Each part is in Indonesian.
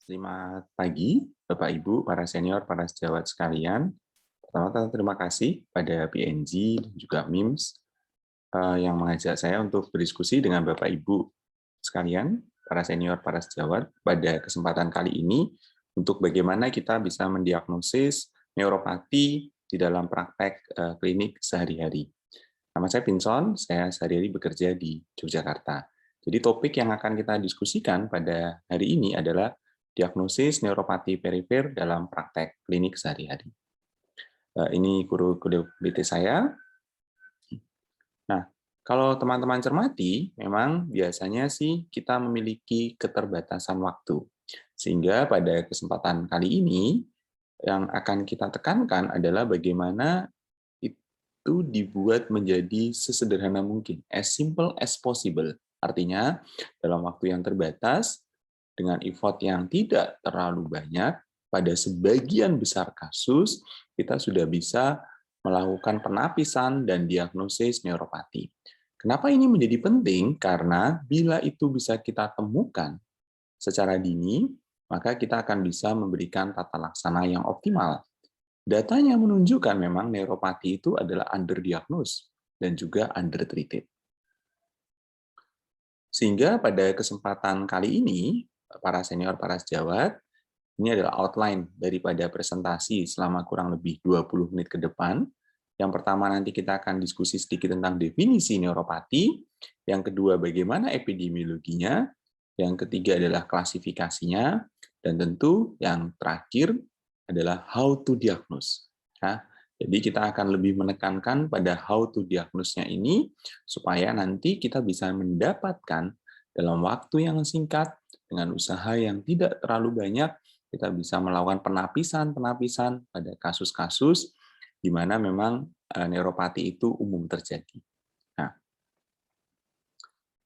Selamat pagi, Bapak Ibu, para senior, para sejawat sekalian. Pertama-tama terima kasih pada PNG dan juga MIMS yang mengajak saya untuk berdiskusi dengan Bapak Ibu sekalian, para senior, para sejawat, pada kesempatan kali ini untuk bagaimana kita bisa mendiagnosis neuropati di dalam praktek klinik sehari-hari. Nama saya Pinson, saya sehari-hari bekerja di Yogyakarta. Jadi topik yang akan kita diskusikan pada hari ini adalah diagnosis neuropati perifer dalam praktek klinik sehari-hari. Ini kurikulum saya. Nah, kalau teman-teman cermati, memang biasanya sih kita memiliki keterbatasan waktu. Sehingga pada kesempatan kali ini, yang akan kita tekankan adalah bagaimana itu dibuat menjadi sesederhana mungkin, as simple as possible. Artinya, dalam waktu yang terbatas, dengan effort yang tidak terlalu banyak, pada sebagian besar kasus, kita sudah bisa melakukan penapisan dan diagnosis neuropati. Kenapa ini menjadi penting? Karena bila itu bisa kita temukan secara dini, maka kita akan bisa memberikan tata laksana yang optimal. Datanya menunjukkan memang neuropati itu adalah underdiagnosed dan juga undertreated. Sehingga pada kesempatan kali ini, para senior, para sejawat, ini adalah outline daripada presentasi selama kurang lebih 20 menit ke depan. Yang pertama nanti kita akan diskusi sedikit tentang definisi neuropati, yang kedua bagaimana epidemiologinya, yang ketiga adalah klasifikasinya, dan tentu yang terakhir adalah how to diagnose. Ya, jadi kita akan lebih menekankan pada how to diagnose-nya ini, supaya nanti kita bisa mendapatkan dalam waktu yang singkat, dengan usaha yang tidak terlalu banyak, kita bisa melakukan penapisan-penapisan pada kasus-kasus di mana memang neuropati itu umum terjadi. Nah,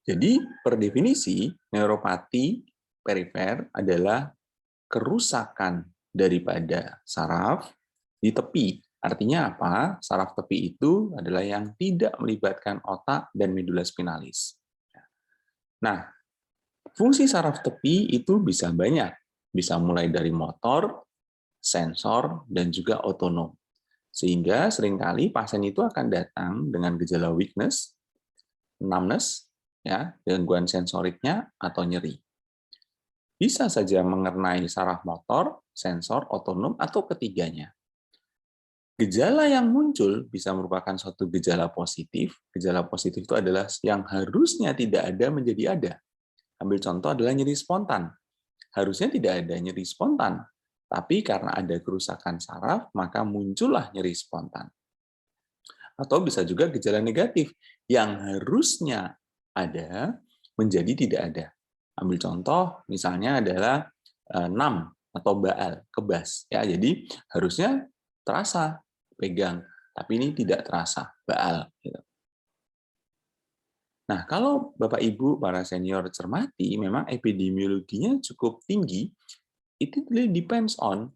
jadi per definisi neuropati perifer adalah kerusakan daripada saraf di tepi. Artinya apa? Saraf tepi itu adalah yang tidak melibatkan otak dan medula spinalis. Nah, fungsi saraf tepi itu bisa banyak. Bisa mulai dari motor, sensor, dan juga otonom. Sehingga seringkali pasien itu akan datang dengan gejala weakness, numbness, ya, gangguan sensoriknya, atau nyeri. Bisa saja mengenai saraf motor, sensor, otonom, atau ketiganya. Gejala yang muncul bisa merupakan suatu gejala positif. Gejala positif itu adalah yang harusnya tidak ada menjadi ada. Ambil contoh adalah nyeri spontan. Harusnya tidak ada nyeri spontan, tapi karena ada kerusakan saraf, maka muncullah nyeri spontan. Atau bisa juga gejala negatif, yang harusnya ada menjadi tidak ada. Ambil contoh, misalnya adalah nam atau baal, kebas. Ya, jadi harusnya terasa pegang, tapi ini tidak terasa, baal. Gitu. Nah, kalau Bapak Ibu para senior cermati, memang epidemiologinya cukup tinggi. It really depends on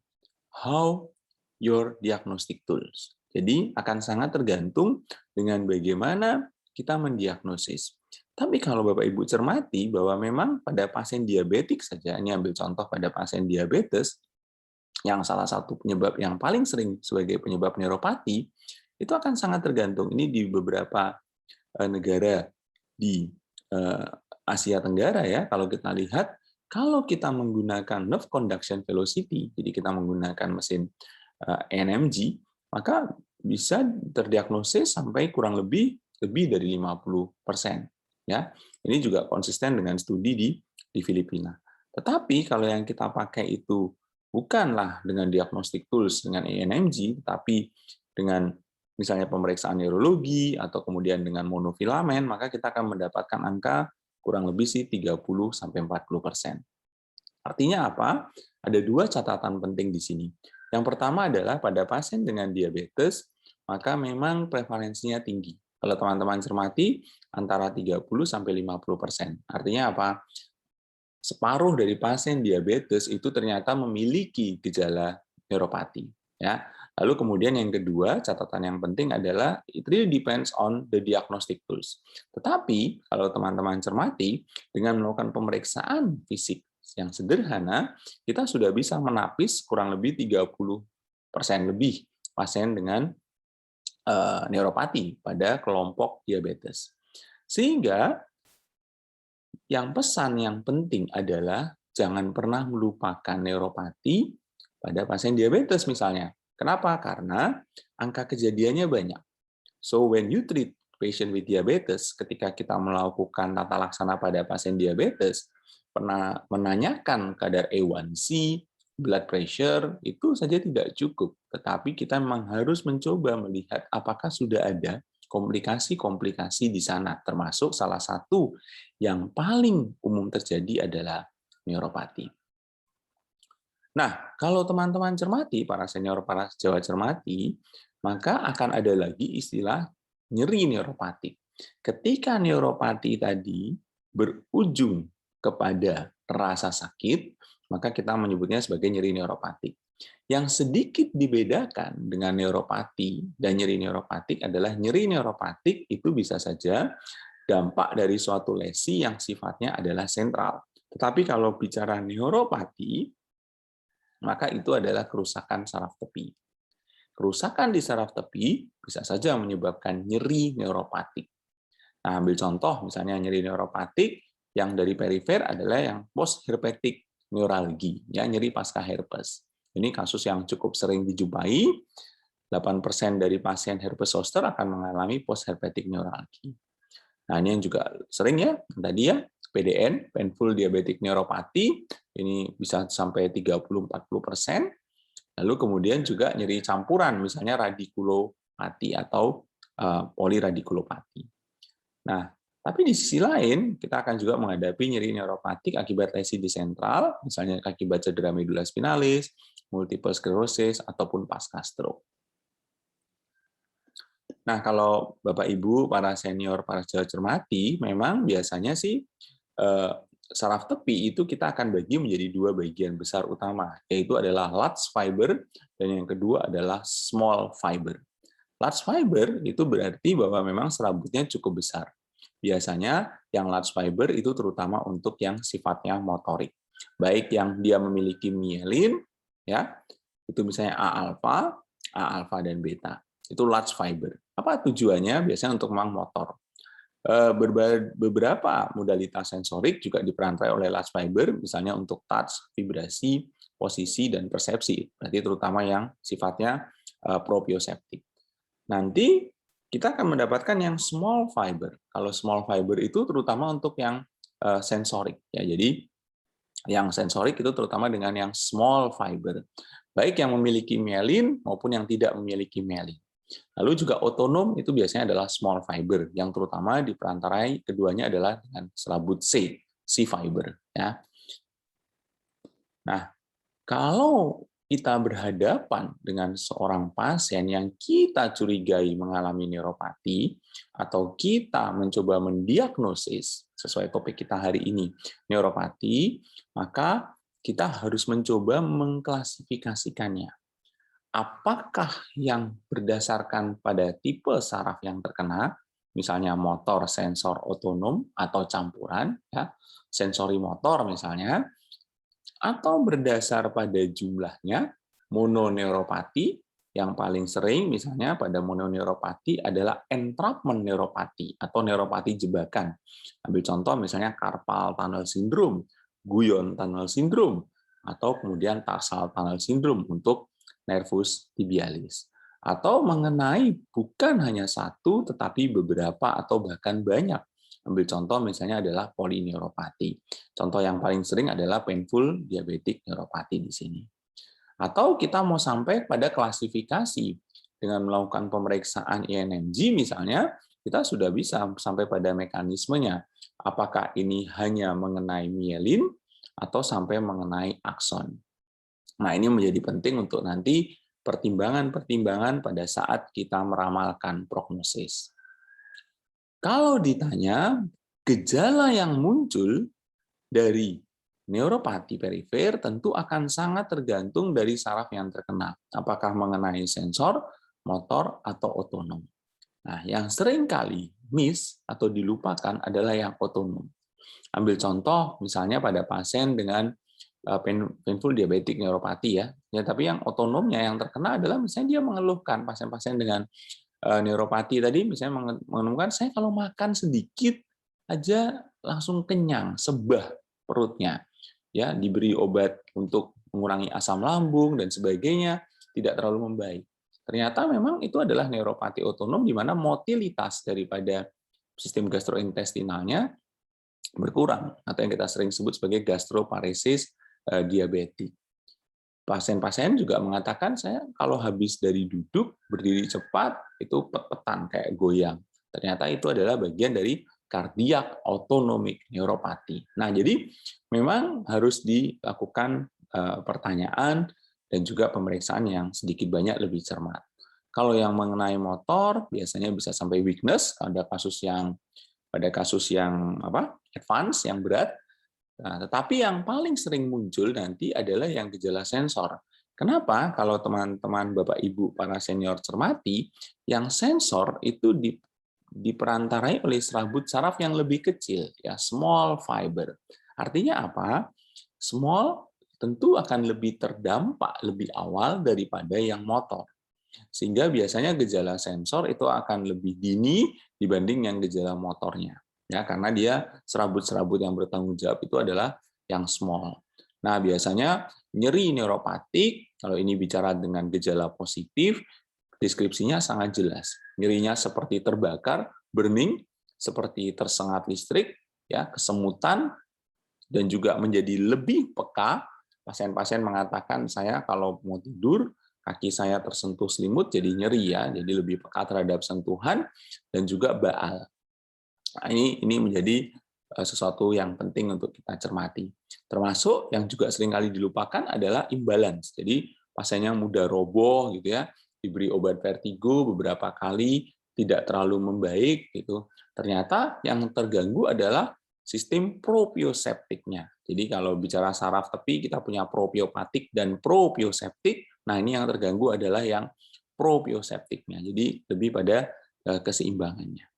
how your diagnostic tools. Jadi akan sangat tergantung dengan bagaimana kita mendiagnosis. Tapi kalau Bapak Ibu cermati bahwa memang pada pasien diabetik saja, ini ambil contoh pada pasien diabetes, yang salah satu penyebab yang paling sering sebagai penyebab neuropati, itu akan sangat tergantung. Ini di beberapa negara di Asia Tenggara ya, kalau kita lihat, kalau kita menggunakan nerve conduction velocity, jadi kita menggunakan mesin NMG, maka bisa terdiagnosis sampai kurang lebih dari 50%. Ya, ini juga konsisten dengan studi di Filipina. Tetapi kalau yang kita pakai itu bukanlah dengan diagnostic tools dengan NMG, tapi dengan misalnya pemeriksaan neurologi atau kemudian dengan monofilamen, maka kita akan mendapatkan angka kurang lebih sih 30-40%. Artinya apa? Ada dua catatan penting di sini. Yang pertama adalah pada pasien dengan diabetes, maka memang prevalensinya tinggi. Kalau teman-teman cermati, antara 30-50%. Artinya apa? Separuh dari pasien diabetes itu ternyata memiliki gejala neuropati. Ya. Lalu kemudian yang kedua, catatan yang penting adalah it really depends on the diagnostic tools. Tetapi kalau teman-teman cermati, dengan melakukan pemeriksaan fisik yang sederhana, kita sudah bisa menapis kurang lebih 30% lebih pasien dengan neuropati pada kelompok diabetes. Sehingga pesan yang penting adalah jangan pernah melupakan neuropati pada pasien diabetes misalnya. Kenapa? Karena angka kejadiannya banyak. So when you treat patient with diabetes, ketika kita melakukan tata laksana pada pasien diabetes, pernah menanyakan kadar A1C, blood pressure, itu saja tidak cukup. Tetapi kita memang harus mencoba melihat apakah sudah ada komplikasi-komplikasi di sana, termasuk salah satu yang paling umum terjadi adalah neuropati. Nah, kalau teman-teman cermati, para senior, para sejawat cermati, maka akan ada lagi istilah nyeri neuropatik. Ketika neuropati tadi berujung kepada rasa sakit, maka kita menyebutnya sebagai nyeri neuropatik. Yang sedikit dibedakan dengan neuropati dan nyeri neuropatik adalah nyeri neuropatik itu bisa saja dampak dari suatu lesi yang sifatnya adalah sentral. Tetapi kalau bicara neuropati, maka itu adalah kerusakan saraf tepi. Kerusakan di saraf tepi bisa saja menyebabkan nyeri neuropatik. Nah, ambil contoh misalnya nyeri neuropatik yang dari perifer adalah yang post-herpetic neuralgi, ya, nyeri pasca herpes. Ini kasus yang cukup sering dijumpai. 8% dari pasien herpes zoster akan mengalami post-herpetic neuralgi. Nah, ini yang juga sering ya, tadi ya, PDN, painful diabetic neuropathy, ini bisa sampai 30-40%. Lalu kemudian juga nyeri campuran, misalnya radikulopati atau poliradikulopati. Nah, tapi di sisi lain, kita akan juga menghadapi nyeri neuropatik akibat lesi di sentral, misalnya akibat cedera medula spinalis, multiple sclerosis, ataupun pasca stroke. Nah, kalau Bapak Ibu, para senior, para sejawat cermati, memang biasanya sih saraf tepi itu kita akan bagi menjadi dua bagian besar utama, yaitu adalah large fiber dan yang kedua adalah small fiber. Large fiber itu berarti bahwa memang serabutnya cukup besar. Biasanya yang large fiber itu terutama untuk yang sifatnya motorik. Baik yang dia memiliki mielin, ya, itu misalnya A-alfa dan beta. Itu large fiber. Apa tujuannya? Biasanya untuk memang motor. Beberapa modalitas sensorik juga diperantai oleh large fiber, misalnya untuk touch, vibrasi, posisi, dan persepsi. Berarti terutama yang sifatnya proprioseptik. Nanti kita akan mendapatkan yang small fiber. Kalau small fiber itu terutama untuk yang sensorik. Ya, jadi yang sensorik itu terutama dengan yang small fiber. Baik yang memiliki mielin maupun yang tidak memiliki mielin. Lalu juga otonom itu biasanya adalah small fiber, yang terutama diperantarai keduanya adalah dengan serabut C fiber. Ya. Nah, kalau kita berhadapan dengan seorang pasien yang kita curigai mengalami neuropati, atau kita mencoba mendiagnosis sesuai topik kita hari ini, neuropati, maka kita harus mencoba mengklasifikasikannya. Apakah yang berdasarkan pada tipe saraf yang terkena, misalnya motor, sensor, otonom, atau campuran, ya, sensori motor misalnya, atau berdasar pada jumlahnya, mononeuropati, yang paling sering misalnya pada mononeuropati adalah entrapment neuropati atau neuropati jebakan. Ambil contoh misalnya carpal tunnel syndrome, Guyon tunnel syndrome, atau kemudian tarsal tunnel syndrome untuk nervus tibialis. Atau mengenai bukan hanya satu, tetapi beberapa atau bahkan banyak. Ambil contoh misalnya adalah polineuropati. Contoh yang paling sering adalah painful diabetic neuropati di sini. Atau kita mau sampai pada klasifikasi dengan melakukan pemeriksaan INMG misalnya, kita sudah bisa sampai pada mekanismenya. Apakah ini hanya mengenai mielin atau sampai mengenai akson. Nah, ini menjadi penting untuk nanti pertimbangan-pertimbangan pada saat kita meramalkan prognosis. Kalau ditanya, gejala yang muncul dari neuropati perifer tentu akan sangat tergantung dari saraf yang terkena. Apakah mengenai sensor, motor, atau otonom. Nah, yang sering kali miss atau dilupakan adalah yang otonom. Ambil contoh misalnya pada pasien dengan painful diabetic neuropathy ya. Ya, tapi yang otonomnya yang terkena adalah misalnya dia mengeluhkan pasien-pasien dengan neuropati tadi misalnya menemukan saya kalau makan sedikit aja langsung kenyang, sebah perutnya. Ya, diberi obat untuk mengurangi asam lambung dan sebagainya, tidak terlalu membaik. Ternyata memang itu adalah neuropati otonom di mana motilitas daripada sistem gastrointestinalnya berkurang atau yang kita sering sebut sebagai gastroparesis diabetik. Pasien-pasien juga mengatakan saya kalau habis dari duduk berdiri cepat itu pet-petan kayak goyang. Ternyata itu adalah bagian dari cardiac autonomic neuropati. Nah, jadi memang harus dilakukan pertanyaan dan juga pemeriksaan yang sedikit banyak lebih cermat. Kalau yang mengenai motor biasanya bisa sampai weakness, pada kasus yang advance yang berat. Nah, tetapi yang paling sering muncul nanti adalah yang gejala sensor. Kenapa? Kalau teman-teman Bapak Ibu para senior cermati, yang sensor itu diperantarai oleh serabut saraf yang lebih kecil, ya small fiber. Artinya apa? Small tentu akan lebih terdampak lebih awal daripada yang motor. Sehingga biasanya gejala sensor itu akan lebih dini dibanding yang gejala motornya. Ya, karena dia serabut-serabut yang bertanggung jawab itu adalah yang small. Nah, biasanya nyeri neuropatik, kalau ini bicara dengan gejala positif, deskripsinya sangat jelas. Nyerinya seperti terbakar, burning, seperti tersengat listrik, ya, kesemutan, dan juga menjadi lebih peka. Pasien-pasien mengatakan, saya kalau mau tidur, kaki saya tersentuh selimut jadi nyeri ya, jadi lebih peka terhadap sentuhan, dan juga baal. Nah, ini menjadi sesuatu yang penting untuk kita cermati. Termasuk yang juga seringkali dilupakan adalah imbalance. Jadi pasiennya mudah roboh gitu ya, diberi obat vertigo beberapa kali tidak terlalu membaik gitu. Ternyata yang terganggu adalah sistem proprioseptiknya. Jadi kalau bicara saraf tepi kita punya propiopatik dan proprioseptik. Nah, ini yang terganggu adalah yang proprioseptiknya. Jadi lebih pada keseimbangannya.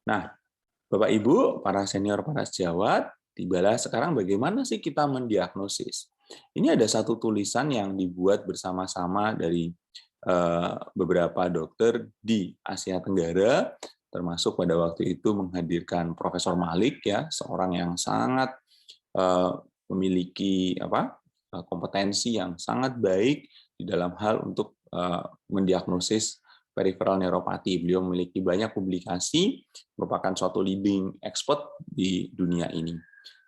Nah, Bapak Ibu, para senior, para sejawat, tibalah sekarang bagaimana sih kita mendiagnosis. Ini ada satu tulisan yang dibuat bersama-sama dari beberapa dokter di Asia Tenggara, termasuk pada waktu itu menghadirkan Profesor Malik, ya, seorang yang sangat memiliki kompetensi yang sangat baik di dalam hal untuk mendiagnosis peripheral neuropati. Beliau memiliki banyak publikasi, merupakan suatu leading expert di dunia ini.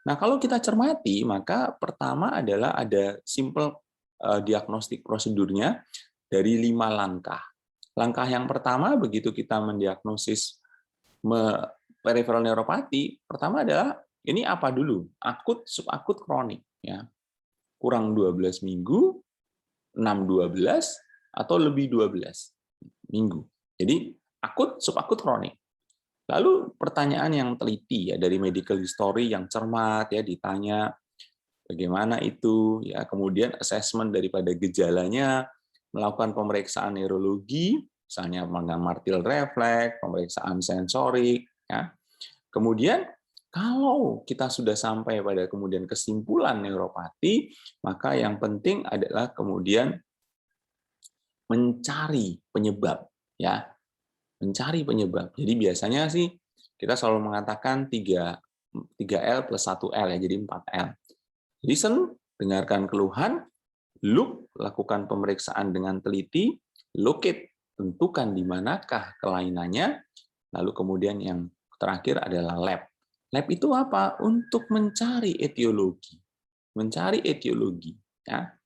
Nah, kalau kita cermati, maka pertama adalah ada simple diagnostik prosedurnya dari 5 langkah. Langkah yang pertama, begitu kita mendiagnosis peripheral neuropati, pertama adalah ini apa dulu? Akut, subakut, kronik. Ya. Kurang 12 minggu, 6-12, atau lebih 12 minggu. Jadi akut, subakut, kronik. Lalu pertanyaan yang teliti ya dari medical history yang cermat ya ditanya bagaimana itu ya, kemudian assessment daripada gejalanya, melakukan pemeriksaan neurologi, misalnya martil refleks, pemeriksaan sensorik ya. Kemudian kalau kita sudah sampai pada kemudian kesimpulan neuropati, maka yang penting adalah kemudian mencari penyebab ya. Mencari penyebab. Jadi biasanya sih kita selalu mengatakan 3L plus 1L ya, jadi 4L. Listen, dengarkan keluhan, look, lakukan pemeriksaan dengan teliti, locate, tentukan di manakah kelainannya, lalu kemudian yang terakhir adalah lab. Lab itu apa? Untuk mencari etiologi. Mencari etiologi. Ya.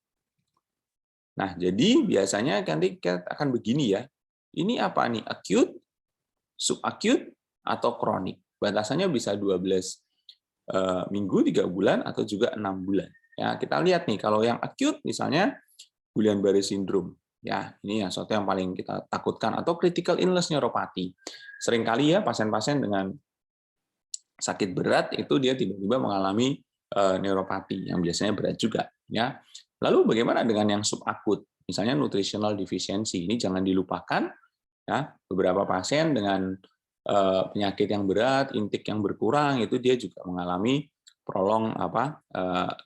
Nah, jadi biasanya nanti kita akan begini ya. Ini apa nih? Acute, subacute, atau kronik. Batasannya bisa 12 minggu, 3 bulan, atau juga 6 bulan. Ya, kita lihat nih, kalau yang acute misalnya Guillain-Barré syndrome. Ya, ini yang sesuatu yang paling kita takutkan, atau critical illness neuropati. Seringkali ya pasien-pasien dengan sakit berat itu dia tiba-tiba mengalami neuropati yang biasanya berat juga ya. Lalu bagaimana dengan yang subakut? Misalnya nutritional deficiency. Ini jangan dilupakan ya. Beberapa pasien dengan penyakit yang berat, intake yang berkurang itu dia juga mengalami prolong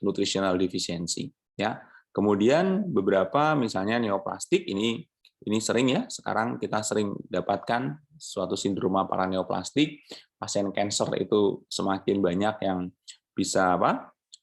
nutritional deficiency, ya. Kemudian beberapa misalnya neoplastik ini sering ya, sekarang kita sering dapatkan suatu sindroma paraneoplastik, pasien kanker itu semakin banyak yang bisa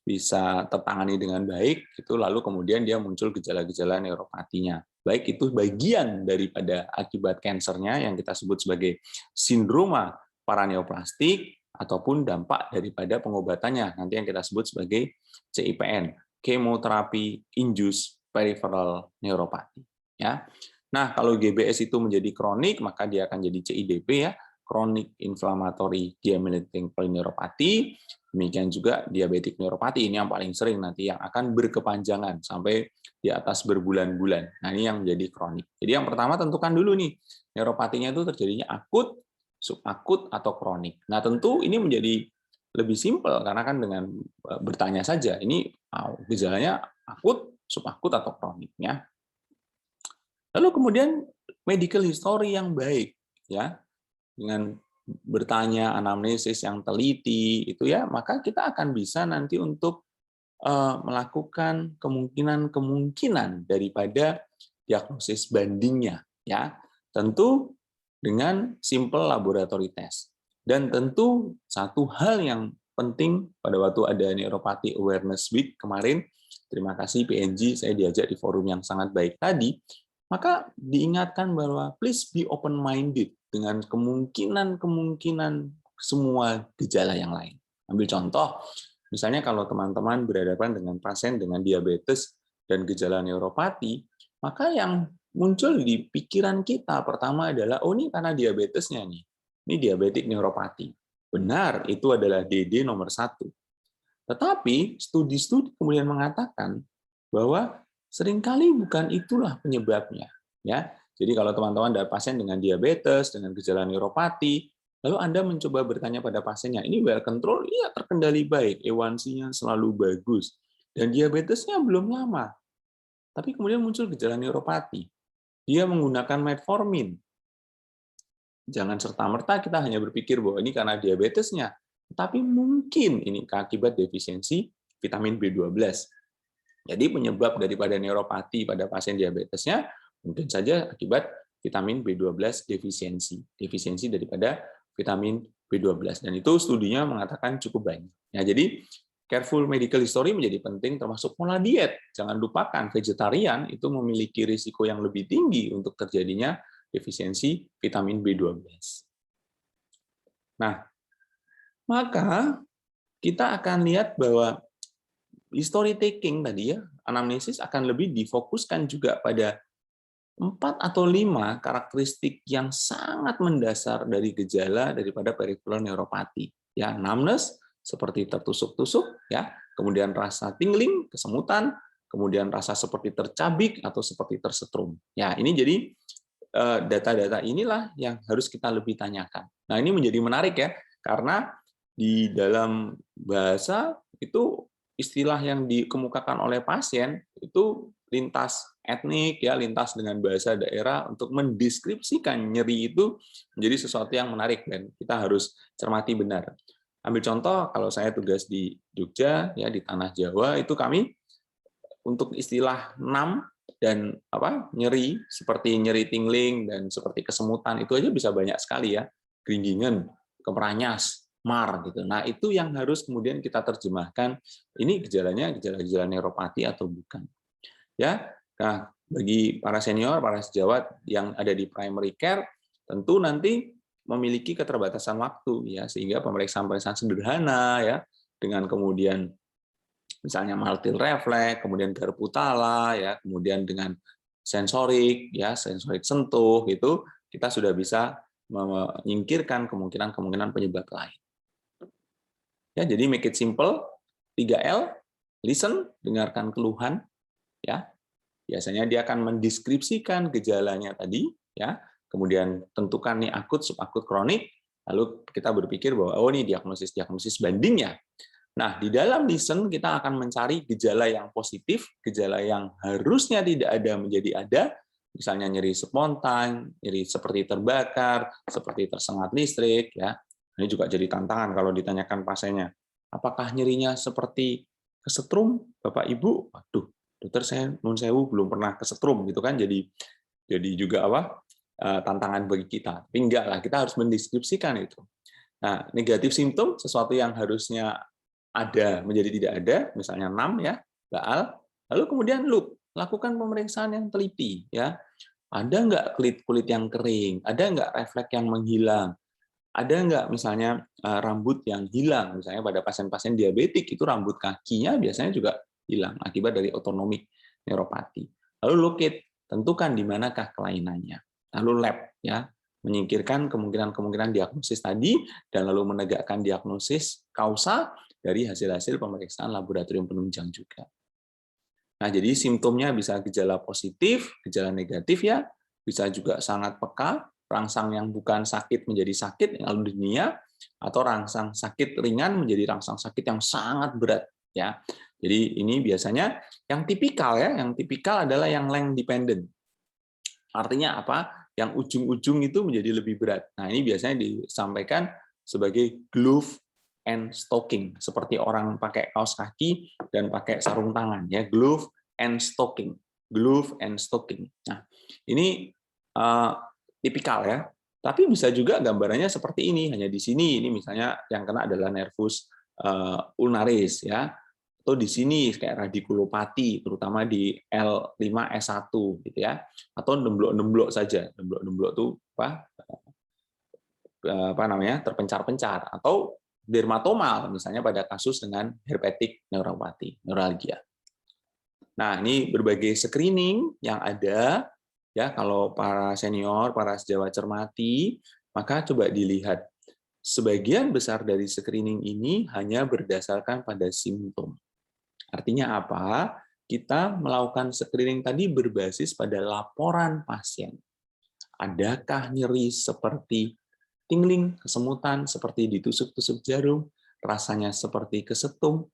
bisa tertangani dengan baik, itu lalu kemudian dia muncul gejala-gejala neuropatinya. Baik itu bagian daripada akibat kansernya yang kita sebut sebagai sindroma paraneoplastik, ataupun dampak daripada pengobatannya, nanti yang kita sebut sebagai CIPN, chemotherapy induced peripheral neuropathy. Ya. Nah, kalau GBS itu menjadi kronik, maka dia akan jadi CIDP ya, chronic inflammatory demyelinating polyneuropathy. Demikian juga diabetic neuropathy, ini yang paling sering nanti yang akan berkepanjangan sampai di atas berbulan-bulan. Nah, ini yang menjadi kronik. Jadi yang pertama tentukan dulu nih, neuropatinya itu terjadinya akut, subakut, atau kronik. Nah, tentu ini menjadi lebih simpel karena kan dengan bertanya saja, ini gejalanya akut, subakut, atau kronik ya. Lalu kemudian medical history yang baik ya, dengan bertanya anamnesis yang teliti itu ya, maka kita akan bisa nanti untuk melakukan kemungkinan daripada diagnosis bandingnya ya. Tentu dengan simple laboratory test. Dan tentu satu hal yang penting pada waktu ada Neuropathy Awareness Week kemarin, terima kasih PNG, saya diajak di forum yang sangat baik tadi, maka diingatkan bahwa please be open-minded dengan kemungkinan semua gejala yang lain. Ambil contoh, misalnya kalau teman-teman berhadapan dengan pasien dengan diabetes dan gejala neuropati, maka yang muncul di pikiran kita pertama adalah, oh ini karena diabetesnya nih, ini diabetik neuropati. Benar, itu adalah DD nomor 1. Tetapi studi-studi kemudian mengatakan bahwa seringkali bukan itulah penyebabnya. Ya, jadi kalau teman-teman ada pasien dengan diabetes, dengan gejala neuropati, lalu Anda mencoba bertanya pada pasiennya, ini well control? Iya, terkendali baik, A1C-nya selalu bagus, dan diabetesnya belum lama. Tapi kemudian muncul gejala neuropati. Dia menggunakan metformin. Jangan serta-merta kita hanya berpikir bahwa ini karena diabetesnya, tapi mungkin ini akibat defisiensi vitamin B12. Jadi penyebab daripada neuropati pada pasien diabetesnya mungkin saja akibat vitamin B12 defisiensi daripada vitamin B12. Dan itu studinya mengatakan cukup banyak. Ya, jadi careful medical history menjadi penting, termasuk pola diet. Jangan lupakan, vegetarian itu memiliki risiko yang lebih tinggi untuk terjadinya defisiensi vitamin B12. Nah, maka kita akan lihat bahwa history taking tadi ya, anamnesis akan lebih difokuskan juga pada 4 atau 5 karakteristik yang sangat mendasar dari gejala daripada peripheral neuropati. Ya, numbness seperti tertusuk-tusuk ya, kemudian rasa tingling, kesemutan, kemudian rasa seperti tercabik atau seperti tersetrum. Ya, ini jadi data-data inilah yang harus kita lebih tanyakan. Nah, ini menjadi menarik ya, karena di dalam bahasa itu istilah yang dikemukakan oleh pasien itu lintas etnik ya, lintas dengan bahasa daerah untuk mendeskripsikan nyeri itu menjadi sesuatu yang menarik dan kita harus cermati benar. Ambil contoh, kalau saya tugas di Jogja ya, di tanah Jawa itu kami untuk istilah NAM dan nyeri seperti nyeri tingling dan seperti kesemutan itu aja bisa banyak sekali ya, geringgingan, kemeranyas, mar gitu. Nah, itu yang harus kemudian kita terjemahkan, ini gejalanya gejala-gejala neuropati atau bukan. Ya. Nah, bagi para senior, para sejawat yang ada di primary care, tentu nanti memiliki keterbatasan waktu ya, sehingga pemeriksaan-pemeriksaan sederhana ya, dengan kemudian misalnya multi refleks, kemudian garpu tala ya, kemudian dengan sensorik ya, sensorik sentuh gitu, kita sudah bisa menyingkirkan kemungkinan penyebab lain. Ya, jadi make it simple, 3L, listen, dengarkan keluhan ya. Biasanya dia akan mendeskripsikan gejalanya tadi ya. Kemudian tentukan nih akut, subakut, kronik, lalu kita berpikir bahwa oh ini diagnosis bandingnya. Nah, di dalam listen kita akan mencari gejala yang positif, gejala yang harusnya tidak ada menjadi ada, misalnya nyeri spontan, nyeri seperti terbakar, seperti tersengat listrik ya. Ini juga jadi tantangan kalau ditanyakan pasiennya. Apakah nyerinya seperti kesetrum, Bapak Ibu? Waduh, dokter saya nun sewu belum pernah kesetrum gitu kan, jadi juga tantangan bagi kita. Tapi enggak lah, kita harus mendeskripsikan itu. Nah, negatif simptom sesuatu yang harusnya ada menjadi tidak ada, misalnya NAM ya, Baal. Lalu kemudian look, lakukan pemeriksaan yang teliti ya. Ada nggak kulit yang kering? Ada nggak refleks yang menghilang? Ada nggak misalnya rambut yang hilang? Misalnya pada pasien-pasien diabetik itu rambut kakinya biasanya juga hilang akibat dari autonomic neuropati. Lalu locate, tentukan di manakah kelainannya. Lalu lab ya, menyingkirkan kemungkinan-kemungkinan diagnosis tadi dan lalu menegakkan diagnosis kausa dari hasil-hasil pemeriksaan laboratorium penunjang juga. Nah, jadi simptomnya bisa gejala positif, gejala negatif ya, bisa juga sangat peka, rangsang yang bukan sakit menjadi sakit, lalu dunia, atau rangsang sakit ringan menjadi rangsang sakit yang sangat berat ya. Jadi ini biasanya yang tipikal ya, yang tipikal adalah yang length dependent. Artinya apa? Yang ujung-ujung itu menjadi lebih berat. Nah, ini biasanya disampaikan sebagai glove and stocking, seperti orang pakai kaos kaki dan pakai sarung tangan ya, glove and stocking. Glove and stocking. Nah, ini tipikal ya. Tapi bisa juga gambarannya seperti ini, hanya di sini ini misalnya yang kena adalah nervus ulnaris ya. Atau di sini kayak radikulopati, terutama di L5S1 gitu ya, atau nemblok-nemblok saja, nemblok-nemblok itu apa namanya terpencar-pencar, atau dermatomal misalnya pada kasus dengan herpetik neuropati, neuralgia. Nah, ini berbagai screening yang ada ya, kalau para senior, para sejawat cermati, maka coba dilihat sebagian besar dari screening ini hanya berdasarkan pada simptom. Artinya apa? Kita melakukan screening tadi berbasis pada laporan pasien. Adakah nyeri seperti tingling, kesemutan, seperti ditusuk-tusuk jarum, rasanya seperti kesetrum,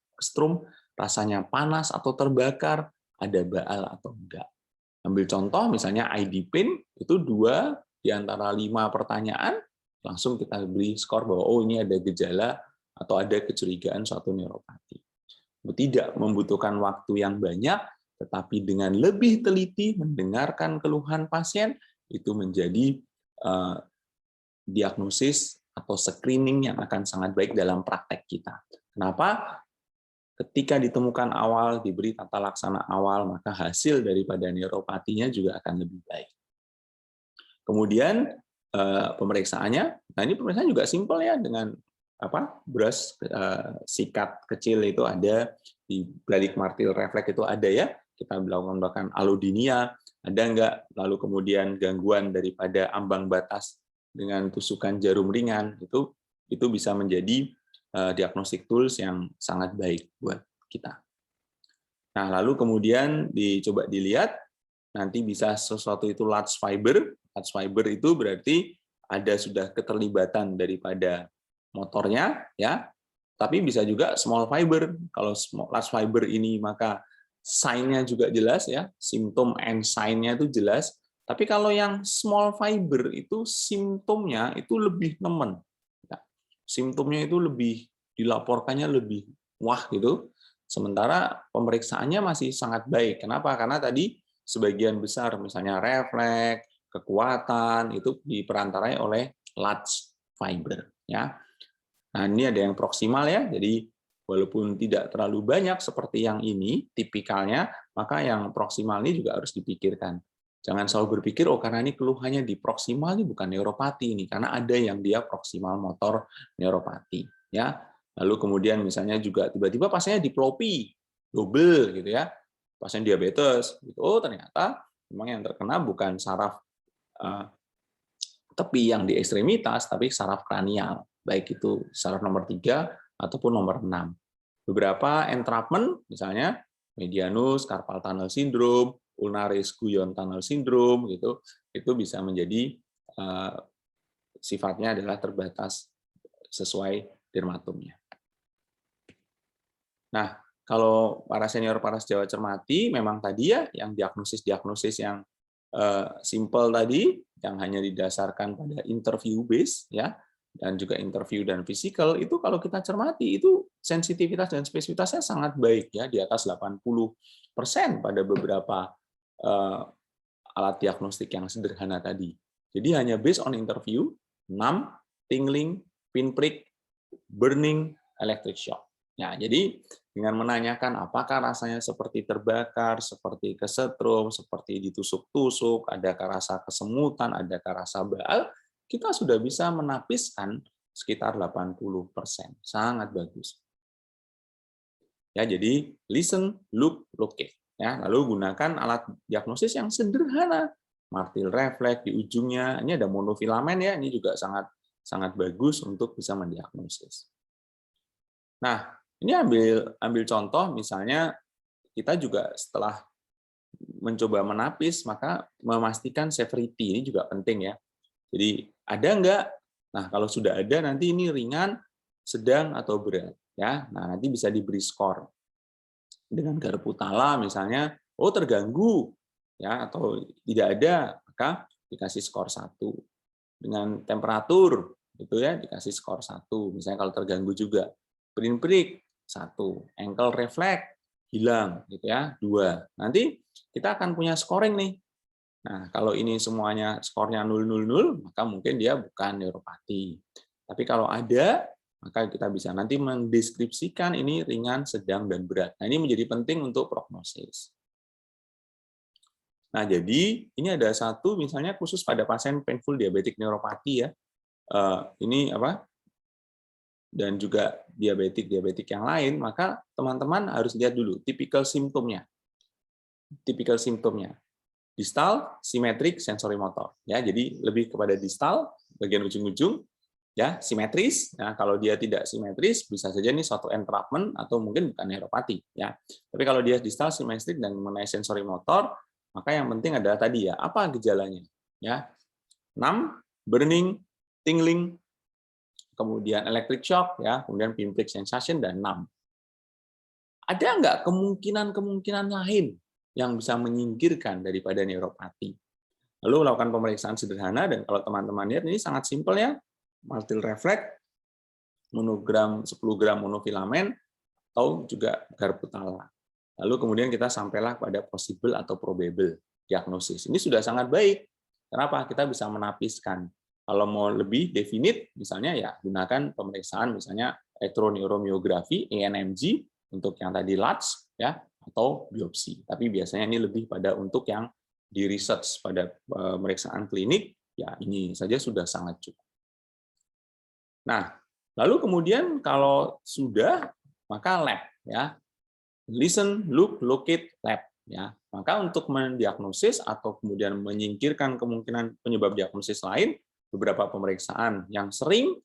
rasanya panas atau terbakar, ada baal atau enggak. Ambil contoh misalnya ID PIN, itu 2 di antara 5 pertanyaan, langsung kita beri skor bahwa oh ini ada gejala atau ada kecurigaan suatu neuropati. Tidak membutuhkan waktu yang banyak, tetapi dengan lebih teliti mendengarkan keluhan pasien, itu menjadi diagnosis atau screening yang akan sangat baik dalam praktek kita. Kenapa? Ketika ditemukan awal, diberi tata laksana awal, maka hasil daripada neuropatinya juga akan lebih baik. Kemudian pemeriksaannya, nah ini pemeriksaan juga simpel ya, dengan brush sikat kecil itu ada di balik martil refleks itu ada ya, kita melakukan alodinia, ada enggak, lalu kemudian gangguan daripada ambang batas dengan tusukan jarum ringan, itu bisa menjadi diagnostic tools yang sangat baik buat kita. Nah, lalu kemudian dicoba dilihat, nanti bisa sesuatu itu large fiber. Large fiber itu berarti ada sudah keterlibatan daripada motornya, ya. Tapi bisa juga small fiber. Kalau large fiber ini maka sign-nya juga jelas ya, simptom and sign-nya itu jelas. Tapi kalau yang small fiber itu simptomnya itu lebih nemen. Simptomnya itu lebih dilaporkannya lebih wah gitu. Sementara pemeriksaannya masih sangat baik. Kenapa? Karena tadi sebagian besar misalnya refleks, kekuatan itu diperantarai oleh large fiber ya. Nah, ini ada yang proksimal ya. Jadi walaupun tidak terlalu banyak seperti yang ini tipikalnya, maka yang proksimal ini juga harus dipikirkan. Jangan selalu berpikir oh karena ini keluhannya di proksimal ini bukan neuropati ini, karena ada yang dia proksimal motor neuropati ya. Lalu kemudian misalnya juga tiba-tiba pasiennya diplopi double gitu ya. Pasien diabetes gitu. Oh ternyata memang yang terkena bukan saraf tepi yang di ekstremitas tapi saraf kranial, baik itu saraf nomor 3 ataupun nomor 6. Beberapa entrapment misalnya medianus carpal tunnel syndrome, ulnaris guyon tunnel syndrome gitu, itu bisa menjadi sifatnya adalah terbatas sesuai dermatomnya. Nah, kalau para senior, para sejawat cermati, memang tadi ya yang diagnosis yang simple tadi, yang hanya didasarkan pada interview base, ya dan juga interview dan physical, itu kalau kita cermati, itu sensitivitas dan spesifitasnya sangat baik, ya, di atas 80% pada beberapa alat diagnostik yang sederhana tadi. Jadi hanya based on interview, numb, tingling, pinprick, burning, electric shock. Ya, jadi dengan menanyakan apakah rasanya seperti terbakar, seperti kesetrum, seperti ditusuk-tusuk, adakah rasa kesemutan, adakah rasa baal, kita sudah bisa menapiskan sekitar 80%. Sangat bagus. Ya, jadi listen, look, locate. Ya, lalu gunakan alat diagnosis yang sederhana. Martil refleks di ujungnya, ini ada monofilamen ya, ini juga sangat bagus untuk bisa mendiagnosis. Nah, ini ambil contoh misalnya kita juga setelah mencoba menapis maka memastikan severity, ini juga penting ya. Jadi ada enggak? Nah, kalau sudah ada nanti ini ringan, sedang atau berat ya. Nah, nanti bisa diberi skor. Dengan Garputala misalnya, oh terganggu ya atau tidak ada, maka dikasih skor 1. Dengan temperatur itu ya dikasih skor 1. Misalnya kalau terganggu juga. Pinprick 1, ankle reflex hilang gitu ya 2. Nanti kita akan punya scoring nih. Nah, kalau ini semuanya skornya 000, maka mungkin dia bukan neuropati. Tapi kalau ada, maka kita bisa nanti mendeskripsikan ini ringan, sedang, dan berat. Nah, ini menjadi penting untuk prognosis. Nah, jadi ini ada satu misalnya khusus pada pasien painful diabetic neuropati ya. Ini apa? Dan juga diabetik yang lain, maka teman-teman harus lihat dulu tipikal simptomnya. Tipikal simptomnya. Distal, simetrik, sensori motor. Ya, jadi lebih kepada distal, bagian ujung-ujung, ya simetris. Nah, kalau dia tidak simetris, bisa saja ini suatu entrapment atau mungkin bukan neuropati. Ya, tapi kalau dia distal, simetrik dan mengenai sensori motor, maka yang penting adalah tadi ya apa gejalanya. Ya, numb, burning, tingling, kemudian electric shock, ya, kemudian pinprick sensation dan numb. Ada nggak kemungkinan lain yang bisa menyingkirkan daripada neuropati? Lalu melakukan pemeriksaan sederhana, dan kalau teman-teman lihat ini sangat simpel ya, martil refleks, monogram 10 gram monofilamen, atau juga Garputala. Lalu kemudian kita sampailah pada possible atau probable diagnosis. Ini sudah sangat baik. Kenapa? Kita bisa menapiskan. Kalau mau lebih definit, misalnya ya gunakan pemeriksaan misalnya elektroneuromeografi (ENMG) untuk yang tadi LUTS ya atau biopsi. Tapi biasanya ini lebih pada untuk yang di research pada pemeriksaan klinik, ya ini saja sudah sangat cukup. Nah, lalu kemudian kalau sudah, maka lab ya. Listen, look, locate, lab ya. Maka untuk mendiagnosis atau kemudian menyingkirkan kemungkinan penyebab diagnosis lain, beberapa pemeriksaan yang sering,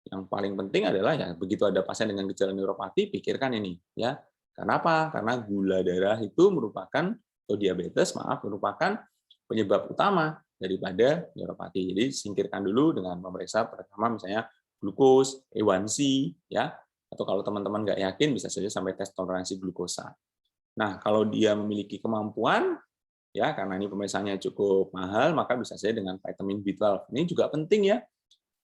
yang paling penting adalah ya begitu ada pasien dengan gejala neuropati, pikirkan ini ya. Kenapa? Karena gula darah itu merupakan, atau diabetes maaf, merupakan penyebab utama daripada neuropati. Jadi singkirkan dulu dengan memeriksa pertama misalnya glukos, A1C ya, atau kalau teman-teman nggak yakin bisa saja sampai tes toleransi glukosa. Nah, kalau dia memiliki kemampuan ya karena ini pemeriksaannya cukup mahal, maka bisa saja dengan vitamin B12. Ini juga penting ya.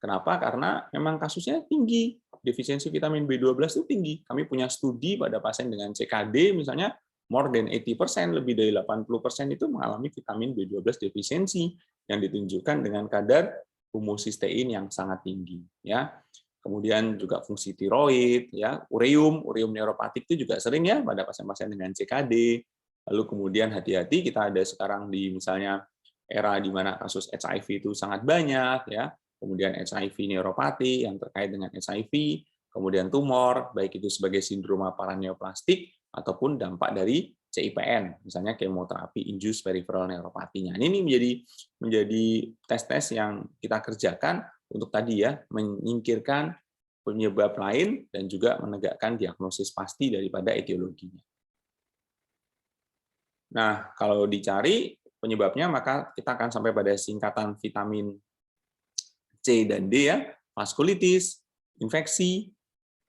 Kenapa? Karena memang kasusnya tinggi. Defisiensi vitamin B12 itu tinggi. Kami punya studi pada pasien dengan CKD misalnya more than 80%, lebih dari 80% itu mengalami vitamin B12 defisiensi yang ditunjukkan dengan kadar homocysteine yang sangat tinggi ya. Kemudian juga fungsi tiroid ya, ureum neuropatik itu juga sering ya pada pasien-pasien dengan CKD. Lalu kemudian hati-hati, kita ada sekarang di misalnya era di mana kasus HIV itu sangat banyak ya. Kemudian HIV neuropati yang terkait dengan HIV, kemudian tumor, baik itu sebagai sindroma paraneoplastik ataupun dampak dari CIPN, misalnya kemoterapi induced peripheral neuropatinya. Ini menjadi tes-tes yang kita kerjakan untuk tadi ya menyingkirkan penyebab lain dan juga menegakkan diagnosis pasti daripada etiologinya. Nah, kalau dicari penyebabnya maka kita akan sampai pada singkatan vitamin C dan D ya, vaskulitis, infeksi,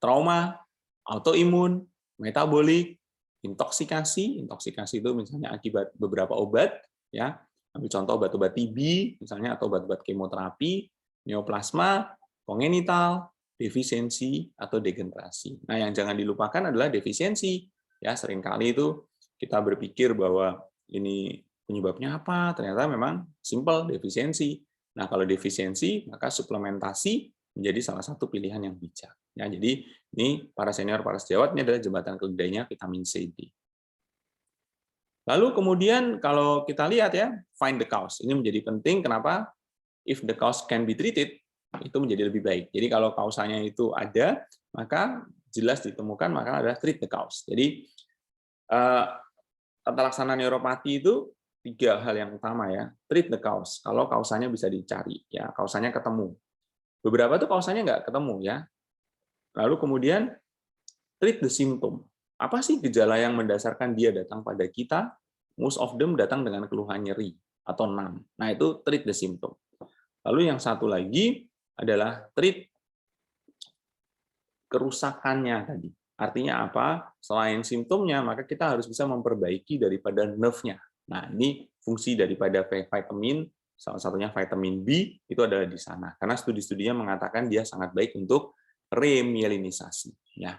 trauma, autoimun, metabolik, intoksikasi itu misalnya akibat beberapa obat ya. Ambil contoh obat-obat TB misalnya atau obat-obat kemoterapi, neoplasma, kongenital, defisiensi, atau degenerasi. Nah, yang jangan dilupakan adalah defisiensi. Ya, seringkali itu kita berpikir bahwa ini penyebabnya apa? Ternyata memang simple, defisiensi. Nah, kalau defisiensi, maka suplementasi menjadi salah satu pilihan yang bijak. Ya, jadi ini para senior, para sejawat, ini adalah jembatan keledainya vitamin C, D. Lalu kemudian kalau kita lihat ya, find the cause. Ini menjadi penting, kenapa? If the cause can be treated, itu menjadi lebih baik. Jadi kalau kausanya itu ada, maka jelas ditemukan, maka adalah treat the cause. Jadi tata laksana neuropati itu 3 hal yang utama ya. Treat the cause. Kalau kausanya bisa dicari, ya kausanya ketemu. Beberapa tuh kausanya nggak ketemu ya. Lalu kemudian treat the symptom. Apa sih gejala yang mendasarkan dia datang pada kita? Most of them datang dengan keluhan nyeri atau numb. Nah, itu treat the symptom. Lalu yang satu lagi adalah treat kerusakannya tadi. Artinya apa? Selain simptomnya, maka kita harus bisa memperbaiki daripada nerve-nya. Nah, ini fungsi daripada vitamin, salah satunya vitamin B, itu adalah di sana. Karena studi-studinya mengatakan dia sangat baik untuk remyelinisasi. Ya.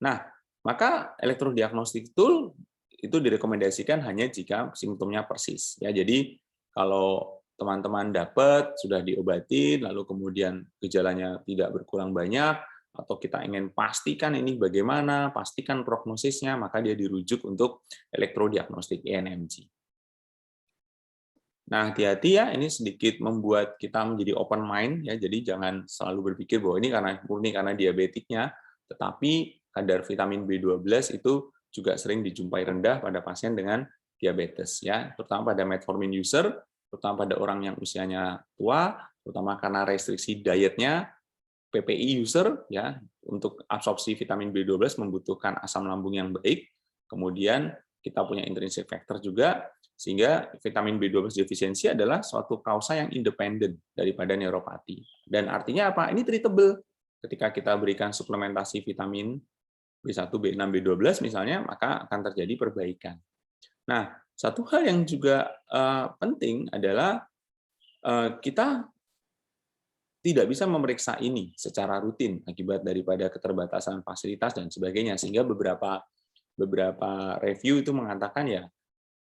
Nah, maka elektrodiagnostik tool itu direkomendasikan hanya jika simptomnya persis. Ya, jadi kalau teman-teman dapat sudah diobati, lalu kemudian gejalanya tidak berkurang banyak, atau kita ingin pastikan ini bagaimana, pastikan prognosisnya, maka dia dirujuk untuk elektrodiagnostik ENMG. Nah, hati-hati ya, ini sedikit membuat kita menjadi open mind ya. Jadi jangan selalu berpikir bahwa ini murni karena diabetiknya, tetapi kadar vitamin B12 itu juga sering dijumpai rendah pada pasien dengan diabetes ya, terutama pada metformin user, terutama pada orang yang usianya tua, terutama karena restriksi dietnya. PPI user ya, untuk absorpsi vitamin B12 membutuhkan asam lambung yang baik. Kemudian kita punya intrinsic factor juga, sehingga vitamin B12 defisiensi adalah suatu kausa yang independen daripada neuropati. Dan artinya apa? Ini treatable. Ketika kita berikan suplementasi vitamin B1, B6, B12 misalnya, maka akan terjadi perbaikan. Nah, satu hal yang juga penting adalah kita tidak bisa memeriksa ini secara rutin akibat daripada keterbatasan fasilitas dan sebagainya, sehingga beberapa review itu mengatakan ya,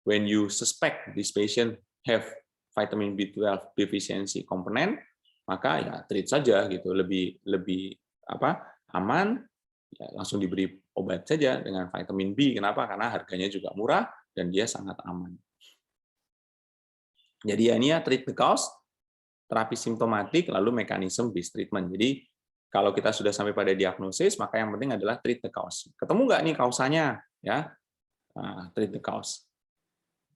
when you suspect this patient have vitamin B12 deficiency component, maka ya treat saja gitu, lebih aman, ya, langsung diberi obat saja dengan vitamin B. Kenapa? Karena harganya juga murah dan dia sangat aman. Jadi ya ini ya treat the cause, terapi simptomatik, lalu mekanisme based treatment. Jadi kalau kita sudah sampai pada diagnosis, maka yang penting adalah treat the cause. Ketemu nggak nih kausanya? Ya, nah, treat the cause.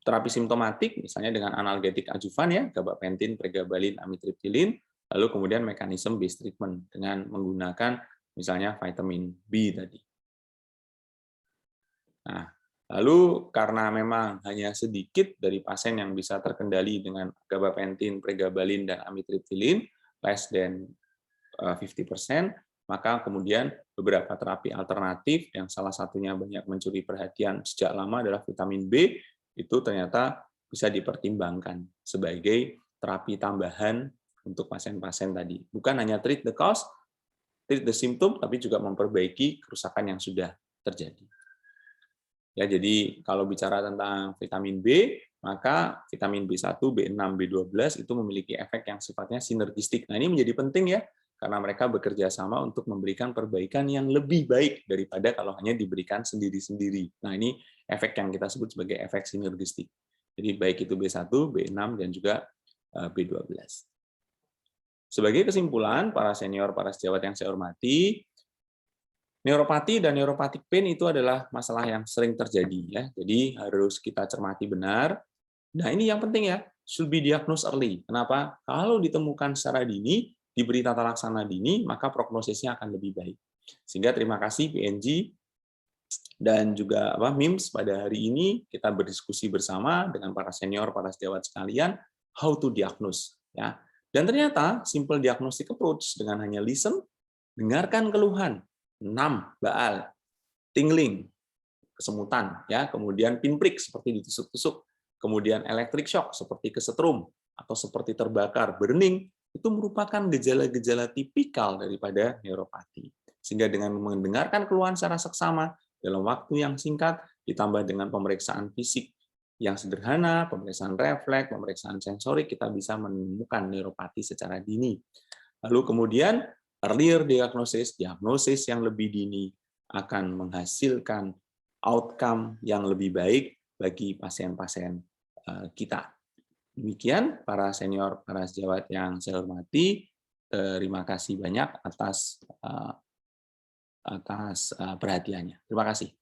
Terapi simptomatik, misalnya dengan analgetik adjuvan ya, gabapentin, pregabalin, amitriptilin, lalu kemudian mekanisme based treatment dengan menggunakan misalnya vitamin B tadi. Nah, lalu karena memang hanya sedikit dari pasien yang bisa terkendali dengan gabapentin, pregabalin, dan amitriptilin, less than 50%, maka kemudian beberapa terapi alternatif yang salah satunya banyak mencuri perhatian sejak lama adalah vitamin B, itu ternyata bisa dipertimbangkan sebagai terapi tambahan untuk pasien-pasien tadi. Bukan hanya treat the cause, treat the symptom, tapi juga memperbaiki kerusakan yang sudah terjadi. Ya, jadi kalau bicara tentang vitamin B, maka vitamin B1, B6, B12 itu memiliki efek yang sifatnya sinergistik. Nah, ini menjadi penting ya, karena mereka bekerja sama untuk memberikan perbaikan yang lebih baik daripada kalau hanya diberikan sendiri-sendiri. Nah, ini efek yang kita sebut sebagai efek sinergistik. Jadi baik itu B1, B6, dan juga B12. Sebagai kesimpulan, para senior, para sejawat yang saya hormati, neuropati dan neuropatic pain itu adalah masalah yang sering terjadi ya. Jadi harus kita cermati benar. Nah, ini yang penting ya, should be diagnosed early. Kenapa? Kalau ditemukan secara dini, diberi tata laksana dini, maka prognosisnya akan lebih baik. Sehingga terima kasih PNG dan juga MIMS pada hari ini kita berdiskusi bersama dengan para senior, para sejawat sekalian, how to diagnose ya. Dan ternyata simple diagnostic approach dengan hanya listen, dengarkan keluhan, 6 baal, tingling, kesemutan, ya, kemudian pinprick seperti ditusuk-tusuk, kemudian electric shock seperti kesetrum atau seperti terbakar, burning, itu merupakan gejala-gejala tipikal daripada neuropati. Sehingga dengan mendengarkan keluhan secara seksama dalam waktu yang singkat, ditambah dengan pemeriksaan fisik yang sederhana, pemeriksaan refleks, pemeriksaan sensorik, kita bisa menemukan neuropati secara dini. Lalu kemudian earlier diagnosis, diagnosis yang lebih dini akan menghasilkan outcome yang lebih baik bagi pasien-pasien kita. Demikian para senior, para sejawat yang saya hormati, terima kasih banyak atas perhatiannya. Terima kasih.